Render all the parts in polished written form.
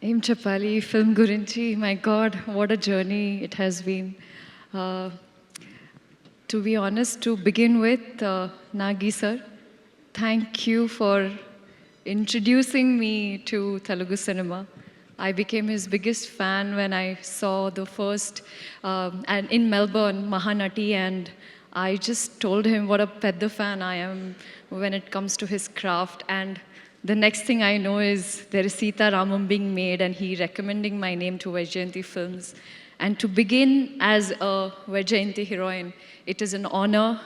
Aim Chapali, film Gurinchi, my God, what a journey it has been. Uh, to be honest, to begin with, Nagi sir, thank you for introducing me to Telugu cinema. I became his biggest fan when I saw the first, and in Melbourne, Mahanati, and I just told him what a pedda fan I am when it comes to his craft. And the next thing I know is there is Sita Ramam being made, and he recommending my name to Vaijayanti Films. And to begin as a Vaijayanti heroine, it is an honor.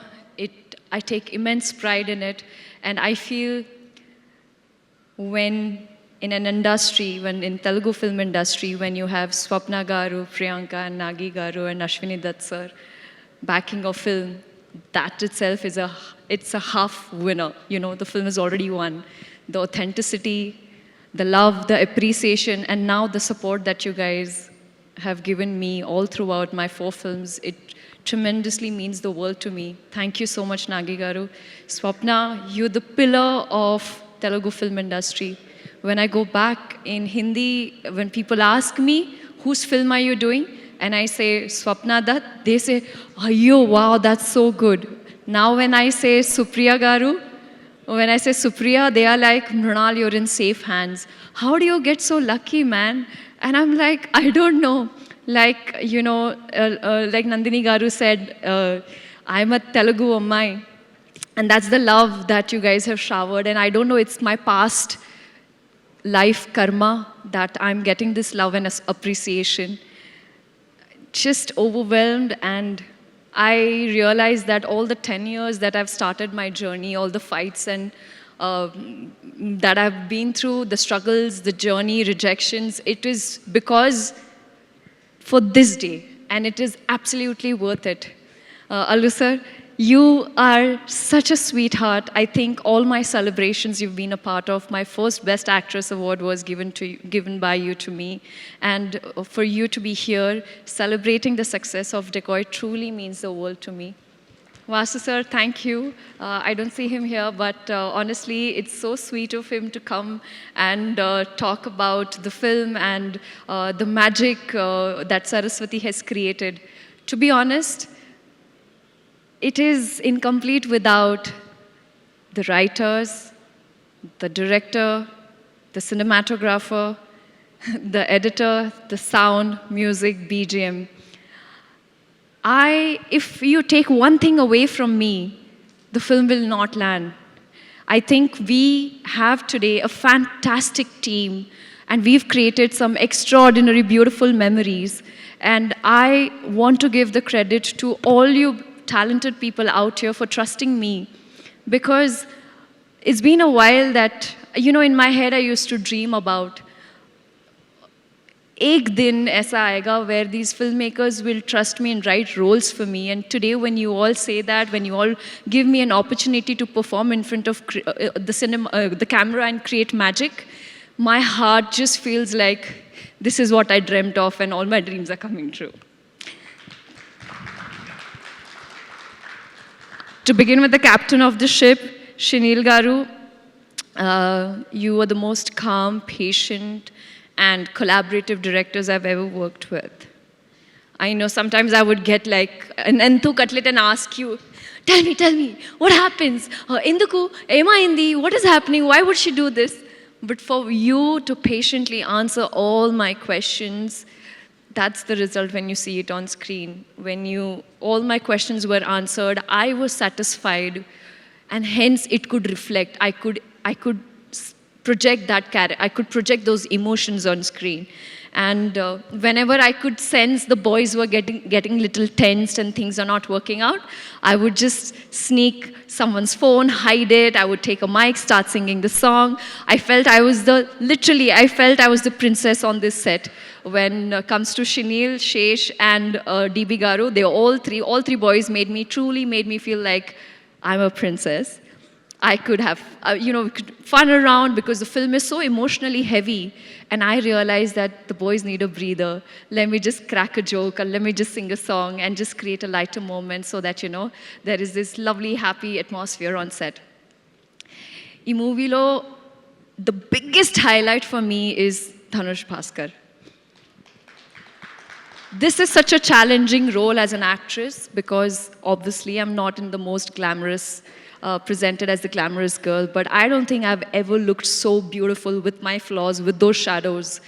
I take immense pride in it, and I feel when in an industry, when in Telugu film industry, when you have Swapna Garu, Priyanka and Nagi Garu and Ashwini Dutt sir backing a film, that itself is it's a half winner. You know, the film is already won. The authenticity, the love, the appreciation, and now the support that you guys have given me all throughout my 4 films, it tremendously means the world to me. Thank you so much, Nagi Garu. Swapna, you're the pillar of Telugu film industry. When I go back in Hindi, when people ask me, whose film are you doing? And I say, Swapna Dutt, they say, Ayyo, wow, that's so good. Now when I say Supriya Garu, when I say Supriya, they are like, Mrunal, you're in safe hands. How do you get so lucky, man? And I'm like, I don't know. Like, you know, like Nandini Garu said, I'm a Telugu Ammai. And that's the love that you guys have showered. And I don't know, it's my past life karma that I'm getting this love and appreciation. Just overwhelmed, and I realized that all the 10 years that I've started my journey, all the fights and that I've been through, the struggles, the journey, rejections, it is because for this day, and it is absolutely worth it. Allu sir, you are such a sweetheart. I think all my celebrations you've been a part of. My first Best Actress award was given by you to me. And for you to be here celebrating the success of Decoy truly means the world to me. Vasu sir, thank you. I don't see him here, but honestly, it's so sweet of him to come and talk about the film and the magic that Saraswati has created. To be honest, it is incomplete without the writers, the director, the cinematographer, the editor, the sound, music, BGM. If you take one thing away from me, the film will not land. I think we have today a fantastic team, and we've created some extraordinary, beautiful memories. And I want to give the credit to all you talented people out here for trusting me, because it's been a while that, you know, in my head I used to dream about ek din aisa aayega where these filmmakers will trust me and write roles for me. And today when you all say that, when you all give me an opportunity to perform in front of the camera and create magic, my heart just feels like this is what I dreamt of and all my dreams are coming true. To begin with the captain of the ship, Shinil Garu, you were the most calm, patient, and collaborative directors I've ever worked with. I know sometimes I would get like an Entu Cutlet and ask you, tell me, what happens? Induku, Ema Indi, what is happening? Why would she do this? But for you to patiently answer all my questions, that's the result when you see it on screen. When all my questions were answered, I was satisfied, and hence it could reflect. I could project that character. I could project those emotions on screen. And whenever I could sense the boys were getting little tensed and things are not working out, I would just sneak someone's phone, hide it. I would take a mic, start singing the song. I felt I was the princess on this set. When it comes to Shinil, Shesh, and DB Garu, all three boys truly made me feel like I'm a princess. I could have, we could fun around because the film is so emotionally heavy. And I realized that the boys need a breather. Let me just crack a joke, or let me just sing a song and just create a lighter moment so that, there is this lovely, happy atmosphere on set. In movie lo, the biggest highlight for me is Dhanush Bhaskar. This is such a challenging role as an actress because obviously I'm not in the most glamorous, presented as the glamorous girl, but I don't think I've ever looked so beautiful with my flaws, with those shadows,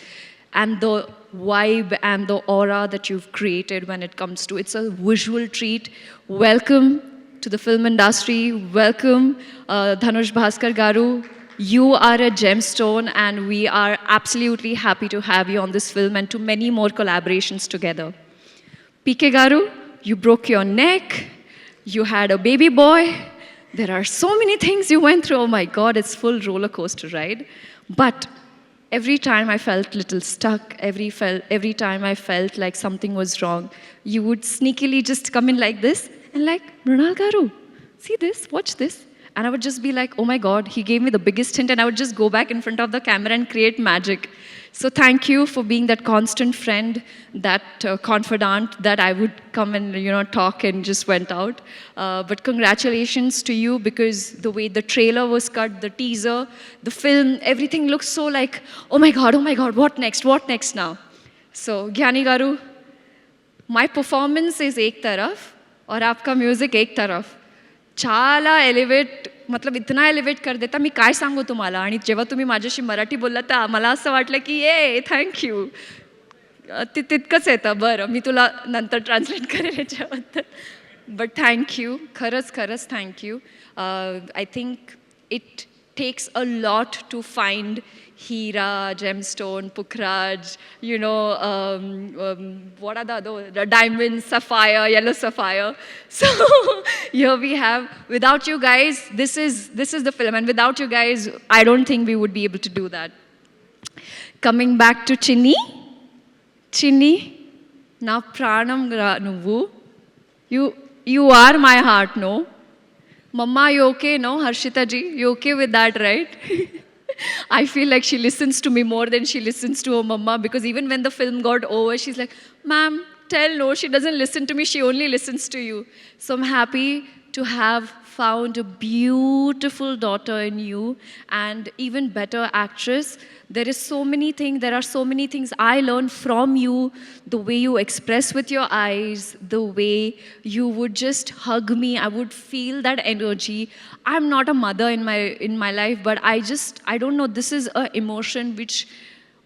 and the vibe and the aura that you've created when it comes to it's a visual treat. Welcome to the film industry. Welcome, Dhanush Bhaskar Garu. You are a gemstone, and we are absolutely happy to have you on this film and to many more collaborations together. PK Garu, you broke your neck, you had a baby boy. There are so many things you went through. Oh my God, it's full roller coaster ride. But every time I felt a little stuck, every time I felt like something was wrong, you would sneakily just come in like this and like, Mrunal Garu, see this, watch this. And I would just be like, oh my God, he gave me the biggest hint, and I would just go back in front of the camera and create magic. So thank you for being that constant friend, that confidant that I would come and talk and just went out. But congratulations to you, because the way the trailer was cut, the teaser, the film, everything looks so like, oh my God, what next now? So Gyani Garu, my performance is ek taraf, और आपका music एक तरफ. చాలా elevate मतलब इतना elevate कर देता. मी काय सांगू तुम्हाला. आणि जेव्हा तुम्ही माझ्याशी मराठी बोललात तर मला असं वाटलं की थँक्यू. तितकंच येतं. बरं, मी तुला नंतर ट्रान्सलेट करेल याच्याबद्दल. बट थँक्यू, खरंच thank you. I think it takes a lot to find Hira, gemstone, Pukhraj, what are the other, diamond, sapphire, yellow sapphire. So here we have, without you guys, this is the film, and without you guys, I don't think we would be able to do that. Coming back to Chinni, na pranam nuvu, you are my heart, no? Mama, you okay, no? Harshita ji, you okay with that, right? I feel like she listens to me more than she listens to her mama, because even when the film got over, she's like, ma'am, no, she doesn't listen to me, she only listens to you. So I'm happy to have found a beautiful daughter in you, and even better actress. There are so many things I learned from you, the way you express with your eyes, the way you would just hug me, I would feel that energy. I'm not a mother in my life, but I don't know, this is an emotion which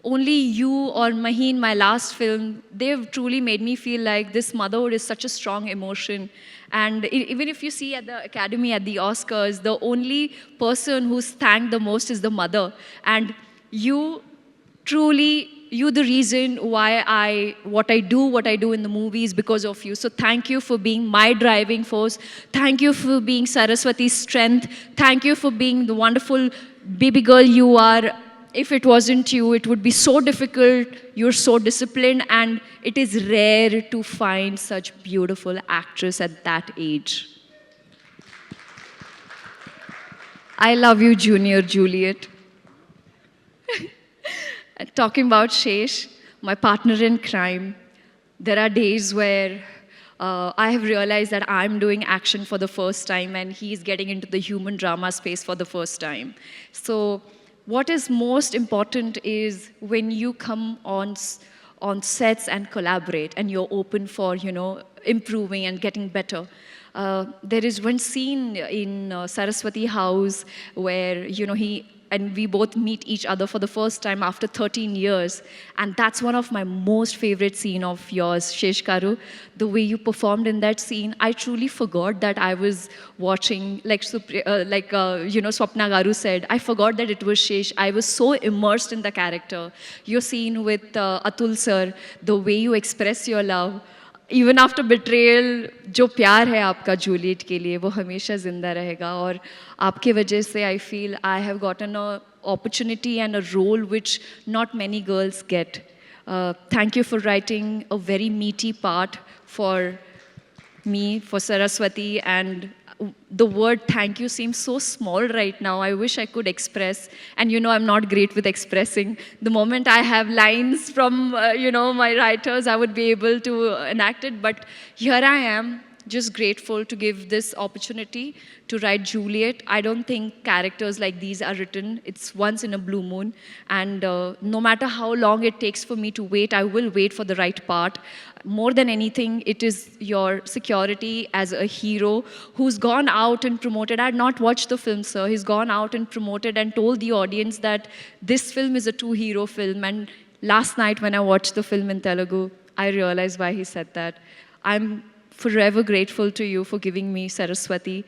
only you or Maheen, my last film, they've truly made me feel like this motherhood is such a strong emotion. And even if you see at the Academy, at the Oscars, the only person who's thanked the most is the mother. And you the reason why what I do in the movies because of you. So thank you for being my driving force. Thank you for being Saraswati's strength. Thank you for being the wonderful baby girl you are. If it wasn't you, it would be so difficult. You're so disciplined, and it is rare to find such beautiful actress at that age. I love you, Junior Juliet. Talking about Shesh, my partner in crime, there are days where I have realized that I'm doing action for the first time, and he's getting into the human drama space for the first time. So what is most important is when you come on sets and collaborate, and you're open for, improving and getting better. There is one scene in Saraswati House where, we both meet each other for the first time after 13 years. And that's one of my most favorite scene of yours, Shesh Garu. The way you performed in that scene, I truly forgot that I was watching, Swapna Garu said, I forgot that it was Shesh. I was so immersed in the character. Your scene with Atul sir, the way you express your love, even after betrayal जो प्यार है आपका Juliet के लिए वो हमेशा ज़िंदा रहेगा. और आपके वजह से I feel I have gotten a opportunity and a role which not many girls get. Thank you for writing a very meaty part for me, for Saraswati, and the word thank you seems so small right now. I wish I could express, and I'm not great with expressing. The moment I have lines from my writers, I would be able to enact it, but here I am. just grateful to give this opportunity to write Juliet. I don't think characters like these are written. It's once in a blue moon. And no matter how long it takes for me to wait, I will wait for the right part. More than anything, it is your security as a hero who's gone out and promoted. I had not watched the film, sir. He's gone out and promoted and told the audience that this film is a two-hero film. And last night when I watched the film in Telugu, I realized why he said that. I'm forever grateful to you for giving me Saraswati.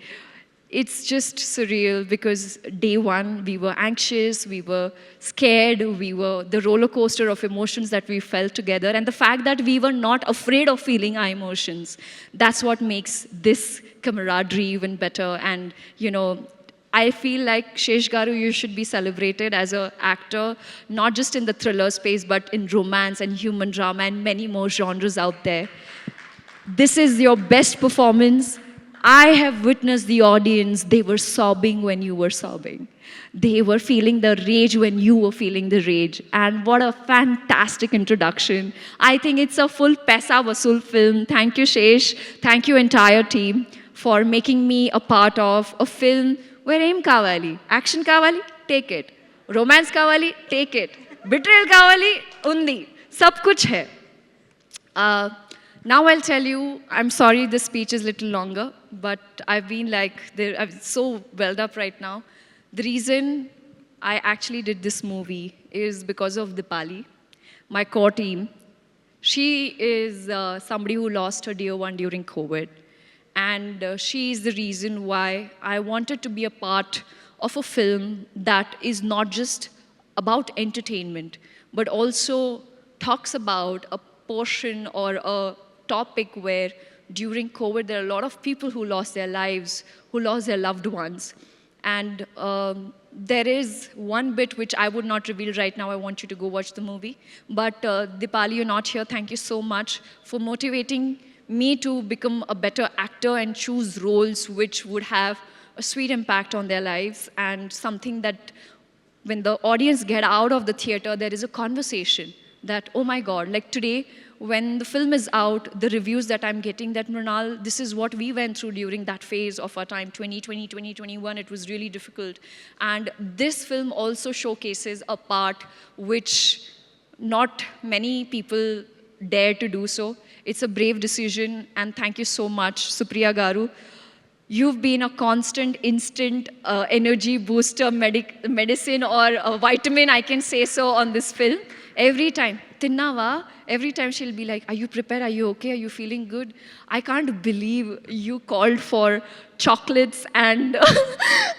It's just surreal because day one, we were anxious, we were scared, we were the roller coaster of emotions that we felt together. And the fact that we were not afraid of feeling our emotions, that's what makes this camaraderie even better. And, you know, I feel like Shesh Garu, you should be celebrated as an actor, not just in the thriller space, but in romance and human drama and many more genres out there. This is your best performance. I have witnessed the audience, they were sobbing when you were sobbing. They were feeling the rage when you were feeling the rage. And what a fantastic introduction. I think it's a full Paisa Vasool film. Thank you, Shesh. Thank you, entire team, for making me a part of a film where aim kavali, action kavali, take it. Romance kavali, take it. Betrayal kavali, undi. Sab kuch hai. Now I'll tell you, I'm sorry this speech is a little longer, but I've been like, I'm so welled up right now. The reason I actually did this movie is because of Dipali, my core team. She is somebody who lost her dear one during COVID. And she is the reason why I wanted to be a part of a film that is not just about entertainment, but also talks about a portion or a topic where during COVID, there are a lot of people who lost their lives, who lost their loved ones. And there is one bit which I would not reveal right now. I want you to go watch the movie. But Dipali, you're not here. Thank you so much for motivating me to become a better actor and choose roles which would have a sweet impact on their lives and something that when the audience get out of the theater, there is a conversation that, oh my God, like today, when the film is out, the reviews that I'm getting that, Mrinal, this is what we went through during that phase of our time, 2020, 2021, it was really difficult. And this film also showcases a part which not many people dare to do so. It's a brave decision, and thank you so much, Supriya Garu. You've been a constant, instant energy booster, medicine or a vitamin, I can say so, on this film. Every time, Tinnava, every time she'll be like, are you prepared? Are you okay? Are you feeling good? I can't believe you called for chocolates and,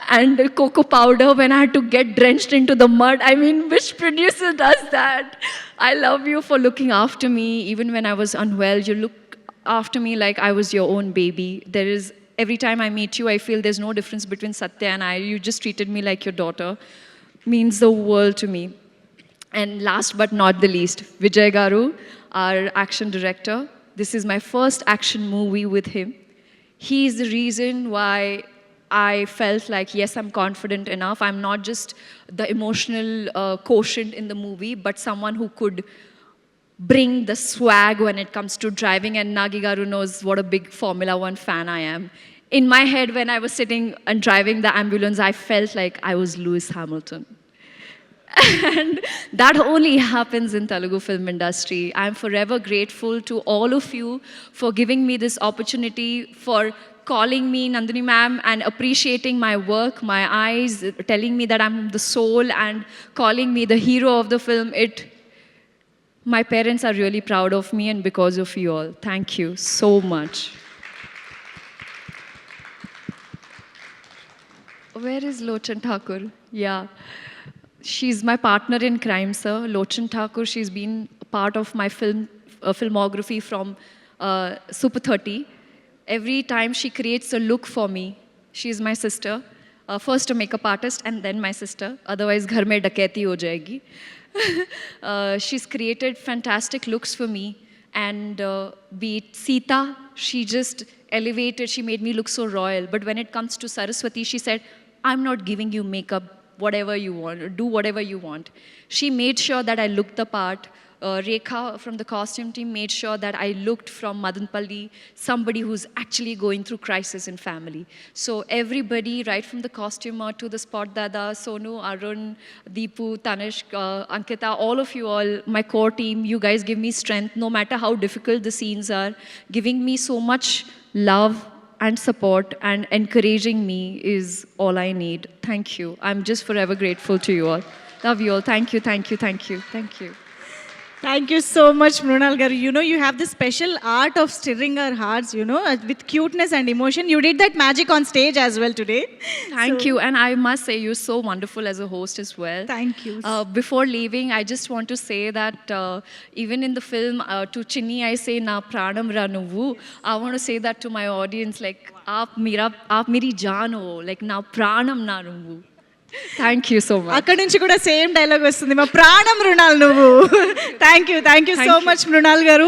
and cocoa powder when I had to get drenched into the mud. I mean, which producer does that? I love you for looking after me. Even when I was unwell, you look after me like I was your own baby. There is, every time I meet you, I feel there's no difference between Satya and I. You just treated me like your daughter. Means the world to me. And last but not the least, Vijay Garu, our action director. This is my first action movie with him. He is the reason why I felt like, yes, I'm confident enough. I'm not just the emotional quotient in the movie, but someone who could bring the swag when it comes to driving. And Nagi Garu knows what a big Formula One fan I am. In my head, when I was sitting and driving the ambulance, I felt like I was Lewis Hamilton. And that only happens in Telugu film industry. I'm forever grateful to all of you for giving me this opportunity, for calling me Nandini ma'am and appreciating my work, my eyes, telling me that I'm the soul and calling me the hero of the film. My parents are really proud of me and because of you all. Thank you so much. Where is Lochan Thakur? Yeah. She's my partner in crime, sir. Lochan Thakur, she's been part of my filmography from Super 30. Every time she creates a look for me, she's my sister. First a makeup artist and then my sister. Otherwise, ghar mein daketi ho jayegi. She's created fantastic looks for me. And be it Sita, she just elevated, she made me look so royal. But when it comes to Saraswati, she said, I'm not giving you makeup, whatever you want, do whatever you want. She made sure that I looked the part. Rekha from the costume team made sure that I looked from Madanpalli, somebody who's actually going through crisis in family. So everybody, right from the costumer to the spot dada, Sonu, Arun, Deepu, Tanishk, Ankita, all of you all, my core team, you guys give me strength no matter how difficult the scenes are, giving me so much love and support and encouraging me is all I need. Thank you. I'm just forever grateful to you all. Love you all. Thank you, thank you, thank you, thank you. Thank you so much, Mrunal garu. You know, you have this special art of stirring our hearts, you know, with cuteness and emotion. You did that magic on stage as well today. Thank you. And I must say, you're so wonderful as a host as well. Thank you. Before leaving, I just want to say that even in the film, to Chinni, I say, Na pranam ra nuvu. I want to say that to my audience, like, aap meri jaan ho, like, na pranam na nuvu. Thank you so much. అక్కడ నుంచి కూడా same dialogue వస్తుంది, మా ప్రాణం మృణాల్ నువ్వు. Thank you so much Mrunal గారు.